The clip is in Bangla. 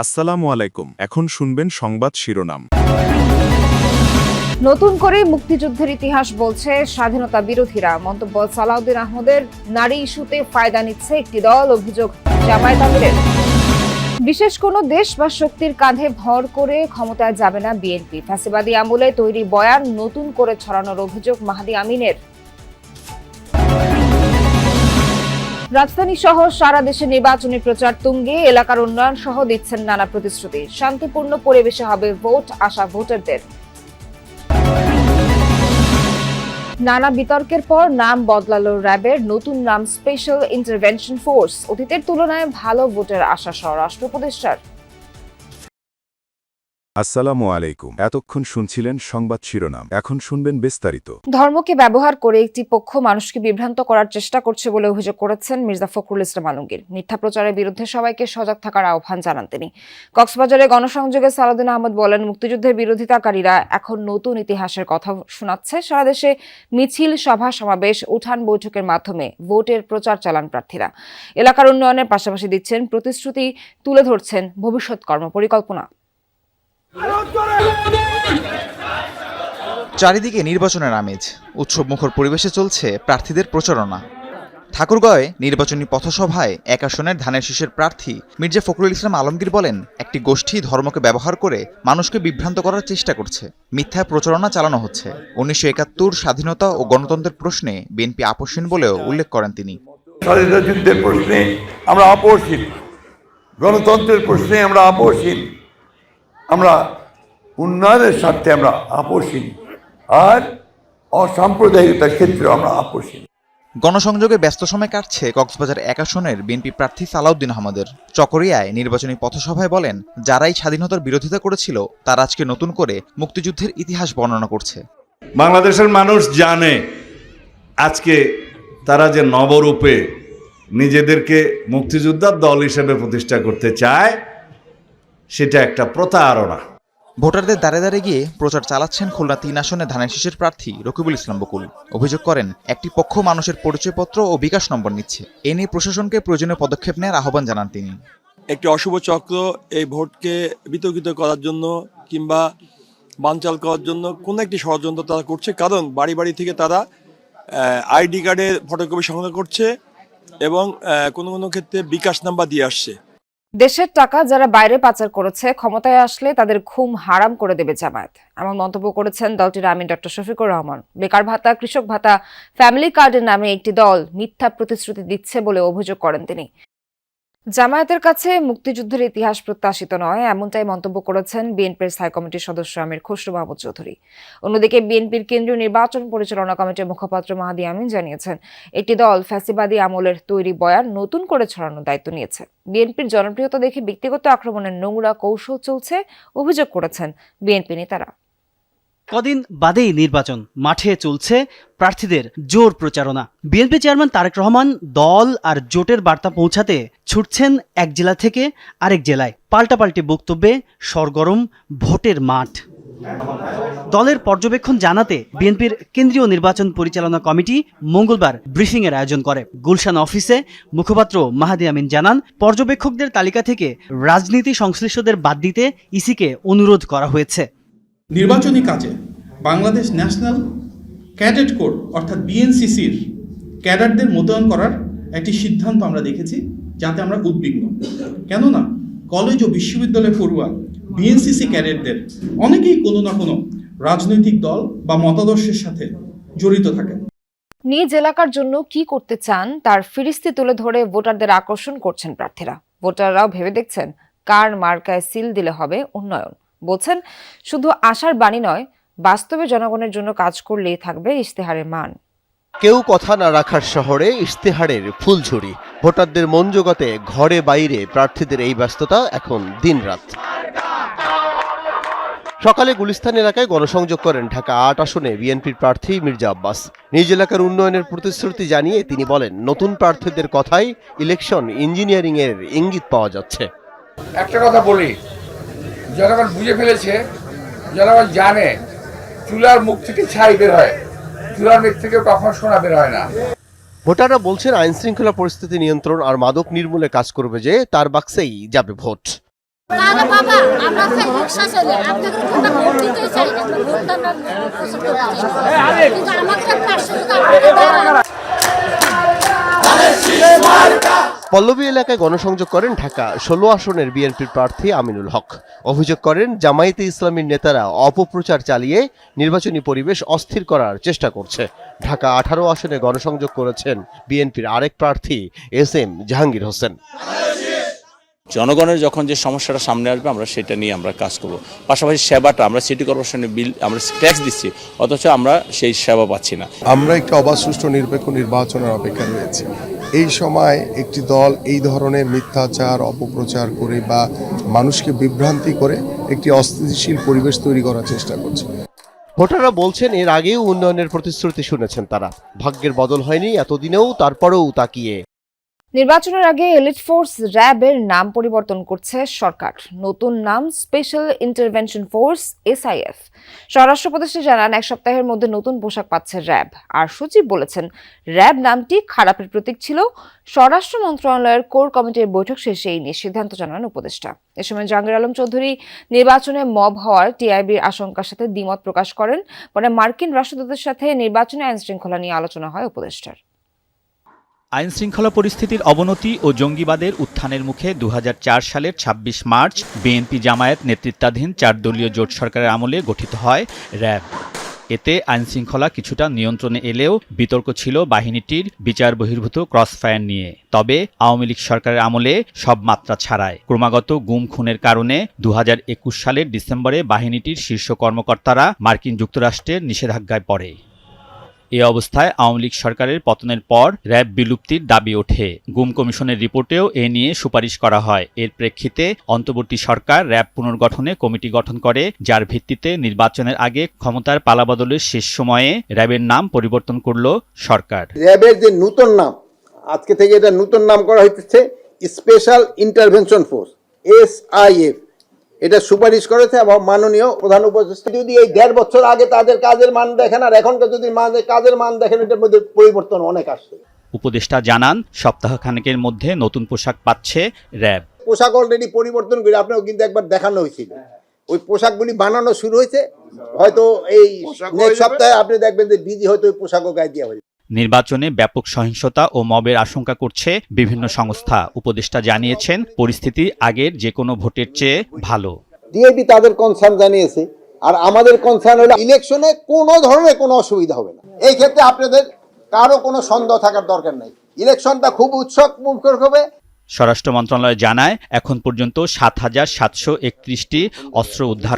আসসালামু আলাইকুম। এখন শুনবেন সংবাদ শিরোনাম। নতুন করে মুক্তিযুদ্ধের ইতিহাস বলছে স্বাধীনতা বিরোধীরা। মন্তব্য সালাউদ্দিন আহমদের। নারী ইস্যুতে ফায়দা নিচ্ছে একটি দল, অভিযোগ জামায়াত আমিরের। বিশেষ কোনো দেশ বা শক্তির কাঁধে ভর করে ক্ষমতায় যাবে না বিএনপি। ফ্যাসিবাদী আমলে তৈরি বয়ান নতুন করে ছড়ানোর অভিযোগ মাহদি আমিনের। রাজধানী সহ সারা দেশে নির্বাচনী প্রচার তুঙ্গে। এলাকার উন্নয়ন সহ দিচ্ছেন নানা প্রতিশ্রুতি। শান্তিপূর্ণ পরিবেশে হবে ভোট, আশা ভোটারদের। নানা বিতর্কের পর নাম বদলালো র্যাবের, নতুন নাম স্পেশাল ইন্টারভেনশন ফোর্স। অতীতের তুলনায় ভালো ভোটের আশা স্বরাষ্ট্র উপদেষ্টার। আসসালামু আলাইকুম। এতক্ষণ শুনছিলেন সংবাদ শিরোনাম, এখন শুনবেন বিস্তারিত। ধর্মকে ব্যবহার করে একটি পক্ষ মানুষকে বিভ্রান্ত করার চেষ্টা করছে বলে অভিযোগ করেছেন মির্জা ফখরুল ইসলাম আলমগীর। মিথ্যা প্রচারের বিরুদ্ধে সবাইকে সজাগ থাকার আহ্বান জানান তিনি। কক্সবাজারে গণসংযোগে সালাউদ্দিন আহমদ বলেন, মুক্তিযুদ্ধের বিরোধিতাকারীরা এখন নতুন ইতিহাসের কথা শোনাচ্ছে। সারা দেশে মিছিল, সভা সমাবেশ, উঠান বৈঠকের মাধ্যমে ভোটের প্রচার চালান প্রার্থীরা। এলাকার উন্নয়নের পাশাপাশি দিচ্ছেন প্রতিশ্রুতি, তুলে ধরছেন ভবিষ্যৎ কর্মপরিকল্পনা। চারিদিকে নির্বাচনের আমেজ, উৎসবমুখর পরিবেশে চলছে প্রার্থীদের প্রচারণা। ঠাকুরগাঁওয়ে নির্বাচনী পথসভায় এক আসনের ধানের শীষের প্রার্থী মির্জা ফখরুল ইসলাম আলমগীর বলেন, একটি গোষ্ঠী ধর্মকে ব্যবহার করে মানুষকে বিভ্রান্ত করার চেষ্টা করছে, মিথ্যা প্রচারণা চালানো হচ্ছে। 1971 স্বাধীনতা ও গণতন্ত্রের প্রশ্নে বিএনপি আপোষহীন বলেও উল্লেখ করেন তিনি। স্বাধীনতা যুদ্ধের প্রশ্নে আমরা আপোষহীন, গণতন্ত্রের প্রশ্নে আমরা আপোষহীন, আমরা উন্নয়নের স্বার্থে আমরা আপোষহীন, আর অসাম্প্রদায়িকতার ক্ষেত্রে আমরা আপোষহীন। গণসংযোগে ব্যস্ত সময় কাটছে কক্সবাজার এক আসনের বিএনপি প্রার্থী সালাউদ্দিন আহমদের। চকরিয়ায় নির্বাচনী পথসভায় বলেন, যারাই স্বাধীনতার বিরোধিতা করেছিল তারা আজকে নতুন করে মুক্তিযুদ্ধের ইতিহাস বর্ণনা করছে। বাংলাদেশের মানুষ জানে আজকে তারা যে নবরূপে নিজেদেরকে মুক্তিযোদ্ধার দল হিসেবে প্রতিষ্ঠা করতে চায়, সেটা একটা প্রতারণা। ভোটারদের দ্বারে দ্বারে গিয়ে প্রচার চালাচ্ছেন খুলনা 3 আসনে ধানের শীষের প্রার্থী রকিবুল ইসলাম বকুল। অভিযোগ করেন, একটি পক্ষ মানুষের পরিচয়পত্র ও বিকাশ নম্বর নিচ্ছে। এ নিয়ে প্রশাসনকে প্রয়োজনীয় পদক্ষেপ নেওয়ার আহ্বান জানান তিনি। একটি অশুভ চক্র এই ভোটকে বিতর্কিত করার জন্য কিংবা বানচাল করার জন্য কোনো একটি ষড়যন্ত্র তারা করছে। কারণ বাড়ি বাড়ি থেকে তারা আইডি কার্ডের ফটোকপি সংগ্রহ করছে এবং কোনো কোনো ক্ষেত্রে বিকাশ নাম্বার দিয়ে আসছে। দেশের টাকা যারা বাইরে পাচার করেছে, ক্ষমতায় আসলে তাদের ঘুম হারাম করে দেবে জামায়াত, এমন মন্তব্য করেছেন দলটির আমির ডক্টর শফিকুর রহমান। বেকার ভাতা, কৃষক ভাতা, ফ্যামিলি কার্ডের নামে একটি দল মিথ্যা প্রতিশ্রুতি দিচ্ছে বলে অভিযোগ করেন তিনি। জামায়াতের কাছে মুক্তিযুদ্ধের ইতিহাস প্রত্যাশিত নয়, এমনটাই মন্তব্য করেছেন বিএনপির স্থায়ী কমিটির সদস্য আমির খসরু মাহমুদ চৌধুরী। অন্যদিকে বিএনপির কেন্দ্রীয় নির্বাচন পরিচালনা কমিটির মুখপাত্র মাহদি আমিন জানিয়েছেন, একটি দল ফ্যাসিবাদী আমলের তৈরি বয়ান নতুন করে ছড়ানোর দায়িত্ব নিয়েছে। বিএনপির জনপ্রিয়তা দেখে ব্যক্তিগত আক্রমণের নোংরা কৌশল চলছে, অভিযোগ করেছেন বিএনপি নেতারা। কদিন বাদেই নির্বাচন, মাঠে চলছে প্রার্থীদের জোর প্রচারণা। বিএনপি চেয়ারম্যান তারেক রহমান দল আর জোটের বার্তা পৌঁছাতে ছুটছেন এক জেলা থেকে আরেক জেলায়। পাল্টাপাল্টি বক্তব্যে সরগরম ভোটের মাঠ। দলের পর্যবেক্ষণ জানাতে বিএনপির কেন্দ্রীয় নির্বাচন পরিচালনা কমিটি মঙ্গলবার ব্রিফিংয়ের আয়োজন করে। গুলশান অফিসে মুখপাত্র মাহদি আমিন জানান, পর্যবেক্ষকদের তালিকা থেকে রাজনীতি সংশ্লিষ্টদের বাদ দিতে ইসিকে অনুরোধ করা হয়েছে। নির্বাচনী কাজে বাংলাদেশ ন্যাশনাল ক্যাডেট কোর অর্থাৎ বিএনসিসির ক্যাডারদের মোতায়েন করার একটি সিদ্ধান্ত আমরা দেখেছি, যাতে আমরা উদ্বিগ্ন। কেননা কলেজ ও বিশ্ববিদ্যালয় পড়ুয়া বিএনসিসি ক্যাডেটদের অনেকেই কোনো না কোনো রাজনৈতিক দল বা মতাদর্শের সাথে জড়িত থাকেন। নিজ এলাকার জন্য কি করতে চান তার ফিরিস্তি তুলে ধরে ভোটারদের আকর্ষণ করছেন প্রার্থীরা। ভোটাররাও ভেবে দেখছেন কার মার্কায় সিল দিলে হবে উন্নয়ন। বলছেন, শুধু আশার বাণী নয়, বাস্তবে জনগণের জন্য কাজ করলেই থাকবে ইশতেহারের মান। কেউ কথা না রাখার শহরে ইশতেহারের ফুলঝুরি। ভোটারদের মন জোগাতে ঘরে বাইরে প্রার্থীদের এই ব্যস্ততা এখন দিনরাত। সকালে গুলিস্তান এলাকায় গণসংযোগ করেন ঢাকা ৮ আসনে বিএনপির প্রার্থী মির্জা আব্বাস। নিজ এলাকার উন্নয়নের প্রতিশ্রুতি জানিয়ে তিনি বলেন, নতুন প্রার্থীদের কথাই ইলেকশন ইঞ্জিনিয়ারিং এর ইঙ্গিত পাওয়া যাচ্ছে। একটা কথা বলি, জনগণ বুঝে ফেলেছে, জনগণ জানে চুলার মুখ থেকে ছাই বের হয়, চুলার মুখ থেকে কখনো সোনা বের হয় না। ভোটাররা বলছেন, আইন শৃঙ্খলা পরিস্থিতি নিয়ন্ত্রণ আর মাদক নির্মূলে কাজ করবে যে তার বাক্সেই যাবে ভোট। তাহলে বাবা আমরা খাই রিক্সা চলে আপনাদের কোনটা ভোট দিতেই চাই না ভোটটা না পছন্দ করতে চাই কিন্তু আমাদের পাশে পল্লবী এলাকায় গণসংযোগ করেন ঢাকা 16 আসনের বিএনপির প্রার্থী আমিনুল হক। অভিযোগ করেন জামায়াতে ইসলামীর নেতারা অপপ্রচার চালিয়ে নির্বাচনী পরিবেশ অস্থির করার চেষ্টা করছে। ঢাকা 18 আসনে গণসংযোগ করেছেন বিএনপির আরেক প্রার্থী SM জাহাঙ্গীর হোসেন। জনগণের যখন যে সমস্যাটা সামনে আসবে আমরা সেটা নিয়ে আমরা কাজ করব। পাশাপাশি সেবাটা আমরা সিটি কর্পোরেশনের বিল আমরা ট্যাক্স দিচ্ছি, অথচ আমরা সেই সেবা পাচ্ছি না। আমরা একটি অবাধ সুষ্ঠু নিরপেক্ষ নির্বাচনের অপেক্ষা রয়েছে। এই সময় একটি দল এই ধরনের মিথ্যাচার অপপ্রচার করে বা মানুষকে বিভ্রান্তি করে একটি অস্থিতিশীল পরিবেশ তৈরি করার চেষ্টা করছে। ভোটাররা বলছেন এর আগেও উন্নয়নের প্রতিশ্রুতি শুনেছেন তারা, ভাগ্যের বদল হয়নি এতদিনেও, তারপরেও তাকিয়ে। নির্বাচনের আগে এলিট ফোর্স র্যাবের নাম পরিবর্তন করছে সরকার। নতুন নাম স্পেশাল ইন্টারভেনশন ফোর্স SIF। স্বরাষ্ট্র উপদেষ্টা জানান, এক সপ্তাহের মধ্যে নতুন পোশাক পাচ্ছে র্যাব। আর সচিব বলেছেন, র্যাব নামটি খারাপের প্রতীক ছিল। স্বরাষ্ট্র মন্ত্রণালয়ের কোর কমিটির বৈঠক শেষে এই নিয়ে সিদ্ধান্ত জানান উপদেষ্টা। এ সময় জাহাঙ্গীর আলম চৌধুরী নির্বাচনে মব হওয়ার TIBর আশঙ্কার সাথে দ্বিমত প্রকাশ করেন। পরে মার্কিন রাষ্ট্রদূতের সাথে নির্বাচনী আইন শৃঙ্খলা নিয়ে আলোচনা হয় উপদেষ্টার। আইন শৃঙ্খলা পরিস্থিতির অবনতি ও জঙ্গিবাদের উত্থানের মুখে 2004 সালের 26 মার্চ বিএনপি জামায়াত নেতৃত্বাধীন 4 দলীয় জোট সরকারের আমলে গঠিত হয় র্যাব। এতে আইন শৃঙ্খলা কিছুটা নিয়ন্ত্রণে এলেও বিতর্ক ছিল বাহিনীটির বিচার বহির্ভূত ক্রসফায়ার নিয়ে। তবে আওয়ামী লীগ সরকারের আমলে সব মাত্রা ছাড়ায় ক্রমাগত গুম খুনের কারণে 2021 সালের ডিসেম্বরে বাহিনীটির শীর্ষ কর্মকর্তারা মার্কিন যুক্তরাষ্ট্রের নিষেধাজ্ঞায় পড়ে। এ অবস্থায় আওয়ামী লীগ সরকারের পতনের পর র্যাব বিলুপ্তির দাবি ওঠে। গুম কমিশনের রিপোর্টেও এ নিয়ে সুপারিশ করা হয়। এর প্রেক্ষিতে অন্তর্বর্তী সরকার র্যাব পুনর্গঠনে কমিটি গঠন করে, যার ভিত্তিতে নির্বাচনের আগে ক্ষমতার পালাবদলের শেষ সময়ে র্যাবের নাম পরিবর্তন করল সরকার। র্যাবের যে নতুন নাম, আজকে থেকে এটা নতুন নাম করা হচ্ছে স্পেশাল ইন্টারভেনশন ফোর্স SIF। এটা সুপারিশ করেছে এবং মাননীয় প্রধান উপদেষ্টা যদি এই 1.5 বছর আগে তাদের কাজের মান দেখেন আর এখনকার যদি কাজের মান দেখেন, এটার মধ্যে পরিবর্তন অনেক আসছে। উপদেষ্টা জানান, সপ্তাহখানেকের মধ্যে নতুন পোশাক পাচ্ছে র্যাব। পোশাক অলরেডি পরিবর্তন করে আপনাকে কিন্তু একবার দেখানো হয়েছিল। ওই পোশাকগুলি বানানো শুরু হয়েছে, হয়তো এই নেক্সট সপ্তাহে আপনি দেখবেন যে ডিজি হয়তো ওই পোশাকও গায়ে দেওয়া হয়েছে। নির্বাচনে ব্যাপক সহিংসতা ও মবের আশঙ্কা করছে বিভিন্ন সংস্থা। উপদেষ্টা জানিয়েছেন, পরিস্থিতি আগের যে কোনো ভোটের চেয়ে ভালো। ডিআইবি তাদের কনসার্ন জানিয়েছে, আর আমাদের কনসার্ন হলো ইলেকশনে কোনো ধরনের কোনো অসুবিধা হবে না। এই ক্ষেত্রে আপনাদের কারো কোনো সন্দেহ থাকার দরকার নাই, ইলেকশনটা খুব উৎসবমুখর হবে। স্বরাষ্ট্র মন্ত্রণালয় জানায়, এখন পর্যন্ত 7,731টি অস্ত্র উদ্ধার